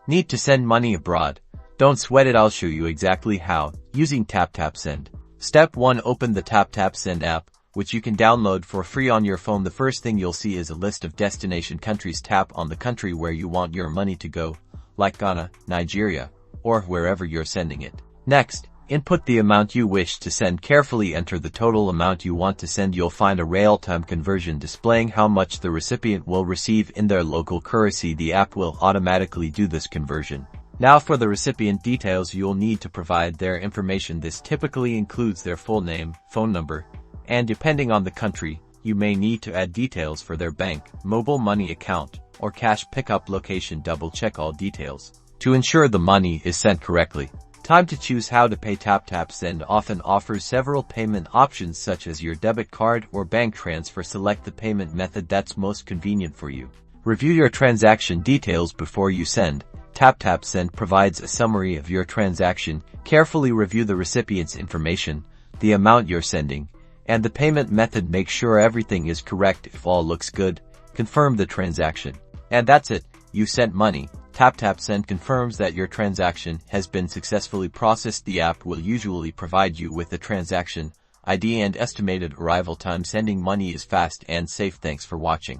Need to send money abroad? Don't sweat it, I'll show you exactly how, using Taptap Send. Step 1. Open the Taptap Send app, which you can download for free on your phone. The first thing you'll see is a list of destination countries. Tap on the country where you want your money to go, like Ghana, Nigeria, or wherever you're sending it. Next, input the amount you wish to send. Carefully enter the total amount you want to send. You'll find a real-time conversion displaying how much the recipient will receive in their local currency. The app will automatically do this conversion. Now for the recipient details, you'll need to provide their information. This typically includes their full name, phone number, and depending on the country, you may need to add details for their bank, mobile money account, or cash pickup location. Double check all details to ensure the money is sent correctly. Time to choose how to pay. Taptap Send often offers several payment options such as your debit card or bank transfer. Select the payment method that's most convenient for you. Review your transaction details before you send. Taptap Send provides a summary of your transaction. Carefully review the recipient's information, the amount you're sending, and the payment method. Make sure everything is correct. If all looks good, confirm the transaction. And that's it, you sent money. Taptap Send confirms that your transaction has been successfully processed. The app will usually provide you with the transaction ID and estimated arrival time. Sending money is fast and safe. Thanks for watching.